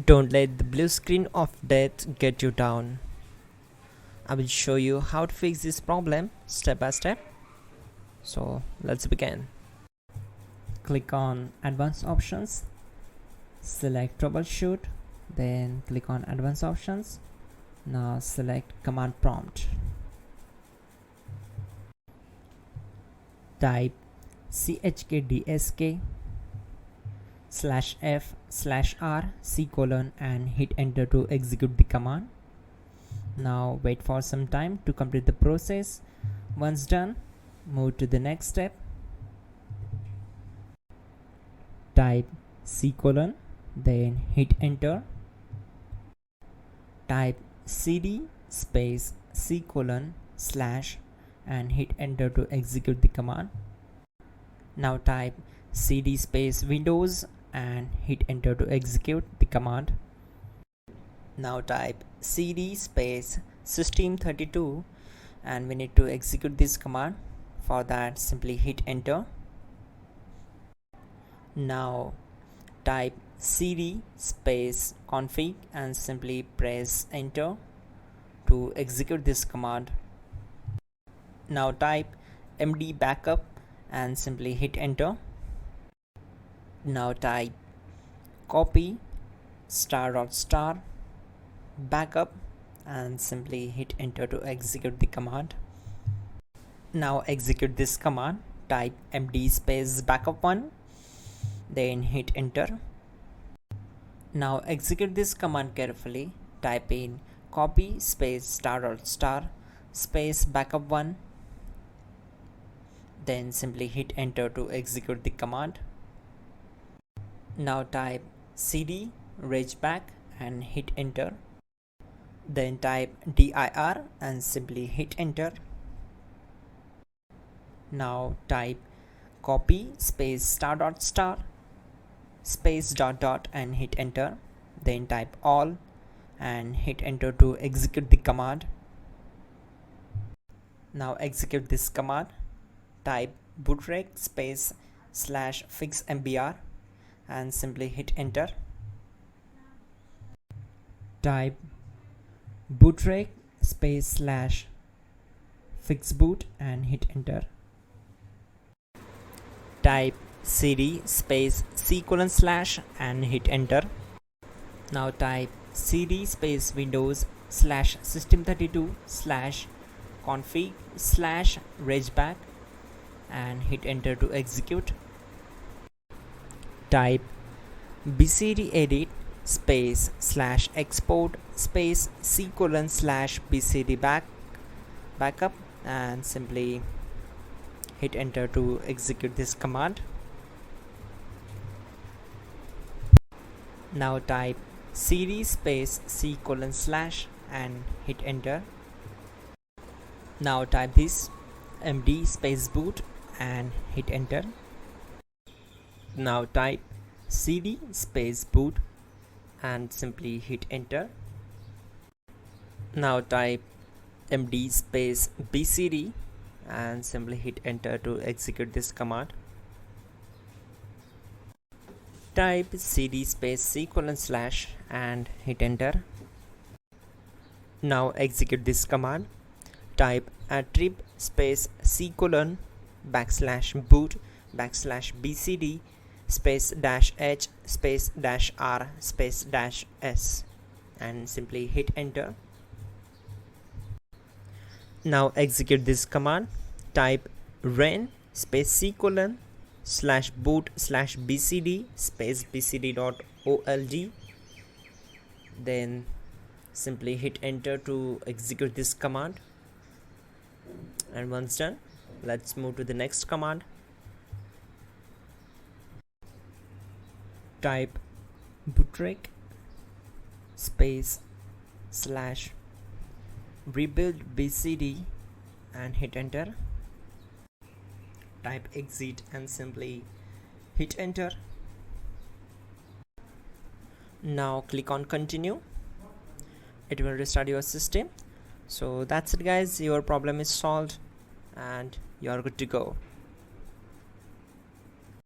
Don't let the blue screen of death get you down. I will show you how to fix this problem step by step. So let's begin. Click on Advanced Options, select Troubleshoot, then click on Advanced Options. Now select Command Prompt. Type chkdsk/f/r:" and hit enter to execute the command. Now wait for some time to complete the process. Once done, move to the next step. Type c:, then hit enter. Type cd space c:/ and hit enter to execute the command. Now type cd space Windows and hit enter to execute the command. Now type cd space system32 and we need to execute this command. For that, simply hit enter. Now type cd space config and simply press enter to execute this command. Now type md backup and simply hit enter. Now type copy *** backup and simply hit enter to execute the command. Now execute this command. Type md space backup1, then hit enter. Now execute this command carefully. Type in copy space ** space backup1, then simply hit enter to execute the command. Now type cd regback and hit enter. Then type dir and simply hit enter. Now type copy space ** space ... and hit enter. Then type all and hit enter to execute the command. Now execute this command. Type bootrec space /fixmbr and simply hit enter. Type bootrec space /fixboot and hit enter. Type cd space c:/ and hit enter. Now type cd space Windows /system32/config/regback and hit enter to execute. Type bcdedit space /export space c:/ bcd backup and simply hit enter to execute this command. Now type cd space c:/ and hit enter. Now type this md space boot and hit enter. Now type cd space boot and simply hit enter. Now type md space bcd and simply hit enter to execute this command. Type cd space c:/ and hit enter. Now execute this command. Type attrib space c:/ \boot \bcd space -h space -r space -s and simply hit enter. Now execute this command. Type ren space c:/ /boot /bcd space bcd.old, then simply hit enter to execute this command. And once done, let's move to the next command. Type bootrec space /rebuildbcd and hit enter. Type exit and simply hit enter. Now click on continue. It will restart your system. So that's it guys, your problem is solved and you are good to go.